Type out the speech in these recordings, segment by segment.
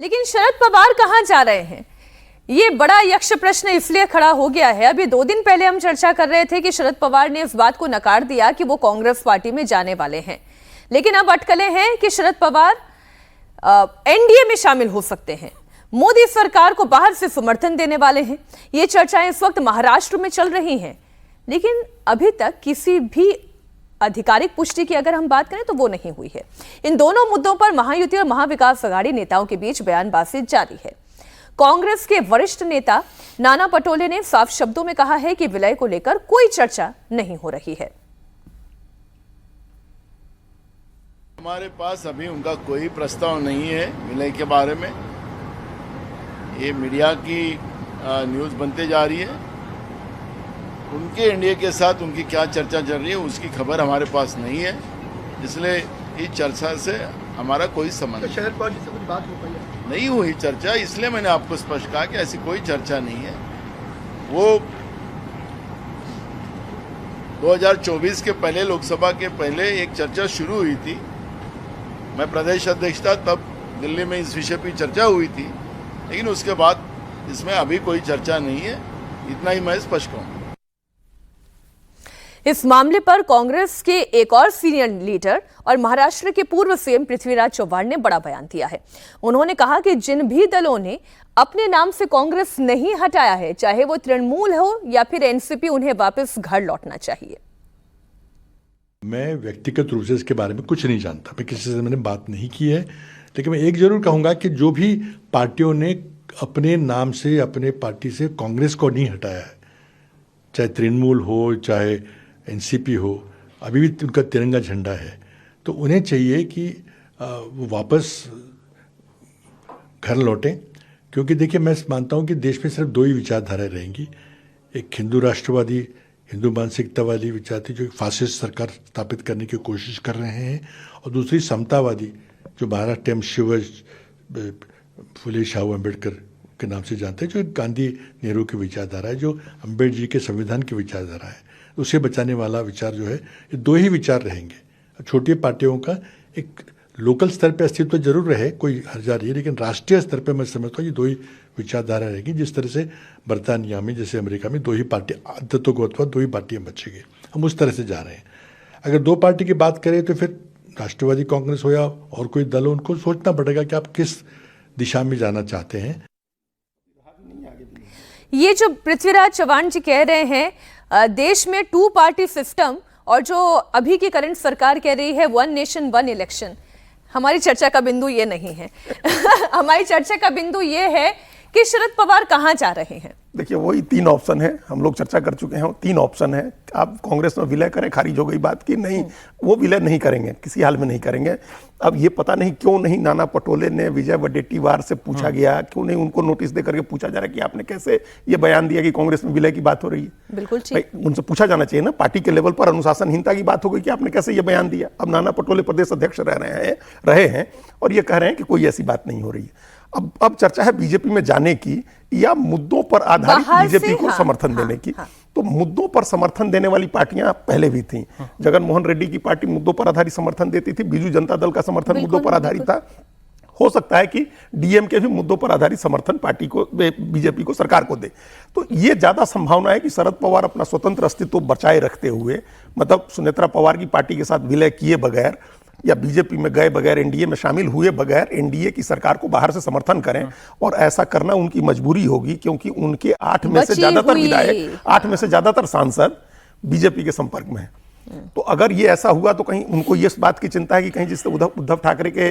लेकिन शरद पवार कहां जा रहे हैं, ये बड़ा यक्ष प्रश्न इसलिए खड़ा हो गया है। अभी 2 दिन पहले हम चर्चा कर रहे थे कि शरद पवार ने इस बात को नकार दिया कि वो कांग्रेस पार्टी में जाने वाले हैं, लेकिन अब अटकलें हैं कि शरद पवार एनडीए में शामिल हो सकते हैं, मोदी सरकार को बाहर से समर्थन देने वाले हैं। ये चर्चाएं इस वक्त महाराष्ट्र में चल रही हैं, लेकिन अभी तक किसी भी आधिकारिक पुष्टि की अगर हम बात करें तो वो नहीं हुई है। इन दोनों मुद्दों पर महायुति और महाविकास आघाड़ी नेताओं के बीच बयानबाजी जारी है। कांग्रेस के वरिष्ठ नेता नाना पटोले ने साफ शब्दों में कहा है कि विलय को लेकर कोई चर्चा नहीं हो रही है। हमारे पास अभी उनका कोई प्रस्ताव नहीं है विलय के बारे में। ये मीडिया की न्यूज़ बनते जा रही है। उनके एनडीए के साथ उनकी क्या चर्चा चल रही है उसकी खबर हमारे पास नहीं है, इसलिए इस चर्चा से हमारा कोई संबंध शरद पवार जी से कुछ बात हो पाई नहीं हुई चर्चा, इसलिए मैंने आपको स्पष्ट कहा कि ऐसी कोई चर्चा नहीं है। वो 2024 के पहले, लोकसभा के पहले एक चर्चा शुरू हुई थी। मैं प्रदेश अध्यक्ष था, तब दिल्ली में इस विषय पर चर्चा हुई थी, लेकिन उसके बाद इसमें अभी कोई चर्चा नहीं है। इतना ही मैं स्पष्ट कहूँ। इस मामले पर कांग्रेस के एक और सीनियर लीडर और महाराष्ट्र के पूर्व सीएम पृथ्वीराज चव्हाण ने बड़ा बयान दिया है। उन्होंने कहा कि जिन भी दलों ने अपने नाम से कांग्रेस नहीं हटाया है, चाहे वो तृणमूल हो या फिर एनसीपी, उन्हें वापस घर लौटना चाहिए। मैं व्यक्तिगत रूप से इसके बारे में कुछ नहीं जानता, मैं किसी से मैंने बात नहीं की है, लेकिन मैं एक जरूर कहूंगा कि जो भी पार्टियों ने अपने नाम से, अपने पार्टी से कांग्रेस को नहीं हटाया है, चाहे तृणमूल हो चाहे एनसीपी हो, अभी भी उनका तिरंगा झंडा है, तो उन्हें चाहिए कि वो वापस घर लौटें। क्योंकि देखिए, मैं मानता हूँ कि देश में सिर्फ 2 ही विचारधाराएं रहेंगी। एक हिंदू राष्ट्रवादी, हिंदू मानसिकता वाली विचारधारा जो फासिस्ट सरकार स्थापित करने की कोशिश कर रहे हैं, और दूसरी समतावादी जो महाराष्ट्र शिव फुले शाहू अम्बेडकर के नाम से जानते हैं, जो गांधी नेहरू की विचारधारा है, जो अम्बेडकर जी के संविधान की विचारधारा है, उसे बचाने वाला विचार जो है, ये 2 ही विचार रहेंगे। छोटी पार्टियों का एक लोकल स्तर पे अस्तित्व जरूर रहे, कोई हर्जा नहीं है, लेकिन राष्ट्रीय स्तर पे मैं समझता हूँ ये 2 ही विचारधारा रहेगी। जिस तरह से बर्तानिया में, जैसे अमेरिका में 2 ही पार्टी आदतों को अथवा 2 ही पार्टियाँ बचेगी, हम उस तरह से जा रहे हैं। अगर 2 पार्टी की बात करें तो फिर राष्ट्रवादी कांग्रेस हो या और कोई दल हो, उनको सोचना पड़ेगा कि आप किस दिशा में जाना चाहते हैं। ये जो पृथ्वीराज चव्हाण जी कह रहे हैं, देश में 2 पार्टी सिस्टम, और जो अभी की करंट सरकार कह रही है 1 नेशन 1 इलेक्शन, हमारी चर्चा का बिंदु ये नहीं है। हमारी चर्चा का बिंदु ये है कि शरद पवार कहां जा रहे हैं। देखिए, वही 3 ऑप्शन है, हम लोग चर्चा कर चुके हैं। 3 ऑप्शन है। आप कांग्रेस में विलय करें, खारिज हो गई बात की नहीं, वो विलय नहीं करेंगे, किसी हाल में नहीं करेंगे। अब ये पता नहीं क्यों नहीं नाना पटोले ने विजय वडेट्टीवार से पूछा गया, क्यों नहीं उनको नोटिस दे करके पूछा जा रहा है कि आपने कैसे ये बयान दिया कि कांग्रेस में विलय की बात हो रही है। बिल्कुल ठीक, उनसे पूछा जाना चाहिए ना, पार्टी के लेवल पर अनुशासनहीनता की बात हो गई कि आपने कैसे ये बयान दिया। अब नाना पटोले प्रदेश अध्यक्ष रहे हैं और ये कह रहे हैं कि कोई ऐसी बात नहीं हो रही है। अब चर्चा है बीजेपी में जाने की या मुद्दों पर आधारित बीजेपी को समर्थन देने की। तो मुद्दों पर समर्थन देने वाली पार्टियां पहले भी थीं। जगन मोहन रेड्डी की पार्टी मुद्दों पर आधारित समर्थन देती थी, बीजू जनता दल का समर्थन मुद्दों पर आधारित था। हो सकता है कि डीएमके भी मुद्दों पर आधारित समर्थन पार्टी को, बीजेपी को, सरकार को दे। तो ये ज्यादा संभावना है कि शरद पवार अपना स्वतंत्र अस्तित्व बचाए रखते हुए, मतलब सुनेत्रा पवार की पार्टी के साथ विलय किए बगैर या बीजेपी में गए बगैर, एनडीए में शामिल हुए बगैर एनडीए की सरकार को बाहर से समर्थन करें। और ऐसा करना उनकी मजबूरी होगी, क्योंकि उनके 8 में से ज्यादातर विधायक, 8 में से ज्यादातर सांसद बीजेपी के संपर्क में हैं। तो अगर ये ऐसा हुआ तो कहीं उनको ये बात की चिंता है कि कहीं जिससे उद्धव ठाकरे के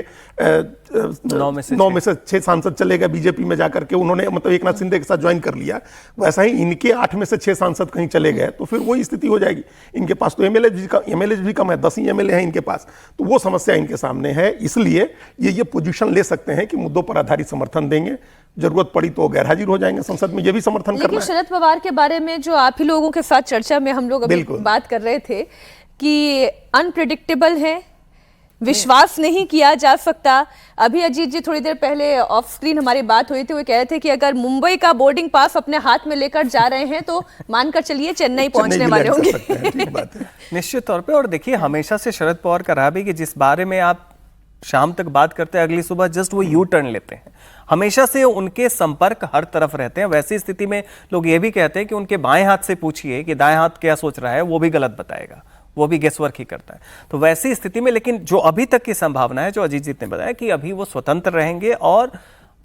9 में से 6 सांसद चले गए बीजेपी में जाकर के, उन्होंने मतलब एकनाथ शिंदे के साथ ज्वाइन कर लिया, वैसा ही इनके 8 में से 6 सांसद कहीं चले गए तो फिर वही स्थिति हो जाएगी। इनके पास तो एमएलए भी कम है, 10 ही एमएलए हैं इनके पास, तो वो समस्या इनके सामने है। इसलिए ये पोजीशन ले सकते हैं कि मुद्दों पर आधारित समर्थन देंगे, जरूरत पड़ी तो गैर हाजिर हो जाएंगे संसद में, ये भी समर्थन करना है। शरद पवार के बारे में जो आप ही लोगों के साथ चर्चा में हम लोग अभी बात कर रहे थे कि अनप्रेडिक्टेबल है, विश्वास नहीं किया जा सकता। अभी अजीत जी थोड़ी देर पहले ऑफ स्क्रीन हमारी बात हुई थी, वो कह रहे थे कि अगर मुंबई का बोर्डिंग पास अपने हाथ में लेकर जा रहे हैं तो मानकर चलिए चेन्नई पहुंचने वाले होंगे। निश्चित तौर पे। और देखिए, हमेशा से शरद पवार का रहा भी कि जिस बारे में आप शाम तक बात करते हैं, अगली सुबह जस्ट वो यू टर्न लेते हैं। हमेशा से उनके संपर्क हर तरफ रहते हैं। वैसी स्थिति में लोग ये भी कहते हैं कि उनके बाएं हाथ से पूछिए कि दाएं हाथ क्या सोच रहा है, वो भी गलत बताएगा, वो भी गेसवर्क ही करता है। तो वैसी स्थिति में लेकिन जो अभी तक की संभावना है, जो अजीत जी ने बताया कि अभी वो स्वतंत्र रहेंगे और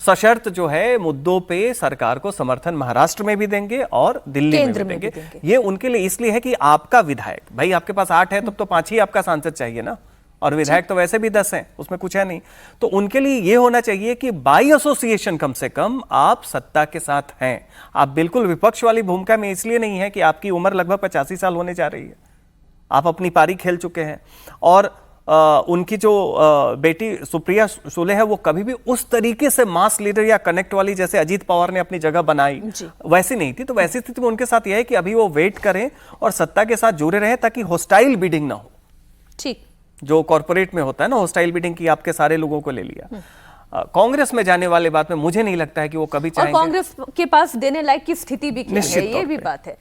सशर्त जो है मुद्दों पे सरकार को समर्थन महाराष्ट्र में भी देंगे और दिल्ली में भी देंगे। ये उनके लिए इसलिए है कि आपका विधायक, भाई आपके पास 8 है तब तो 5 ही आपका सांसद चाहिए ना, और विधायक तो वैसे भी 10 हैं, उसमें कुछ है नहीं। तो उनके लिए ये होना चाहिए कि बाई एसोसिएशन कम से कम आप सत्ता के साथ हैं। आप बिल्कुल विपक्ष वाली भूमिका में इसलिए नहीं है कि आपकी उम्र लगभग 85 साल होने जा रही है, आप अपनी पारी खेल चुके हैं। और उनकी जो बेटी सुप्रिया सुले है, वो कभी भी उस तरीके से मास लीडर या कनेक्ट वाली जैसे अजीत पवार ने अपनी जगह बनाई वैसी नहीं थी। तो वैसी स्थिति में उनके साथ यह है कि अभी वो वेट करें और सत्ता के साथ जुड़े रहें ताकि हॉस्टाइल बिडिंग ना हो। ठीक, जो कॉर्पोरेट में होता है ना, हॉस्टाइल बिडिंग की, आपके सारे लोगों को ले लिया। कांग्रेस में जाने वाले बात में मुझे नहीं लगता है कि वो कभी चाहेंगे। और कांग्रेस के पास देने लायक की स्थिति भी क्या है, ये भी बात है।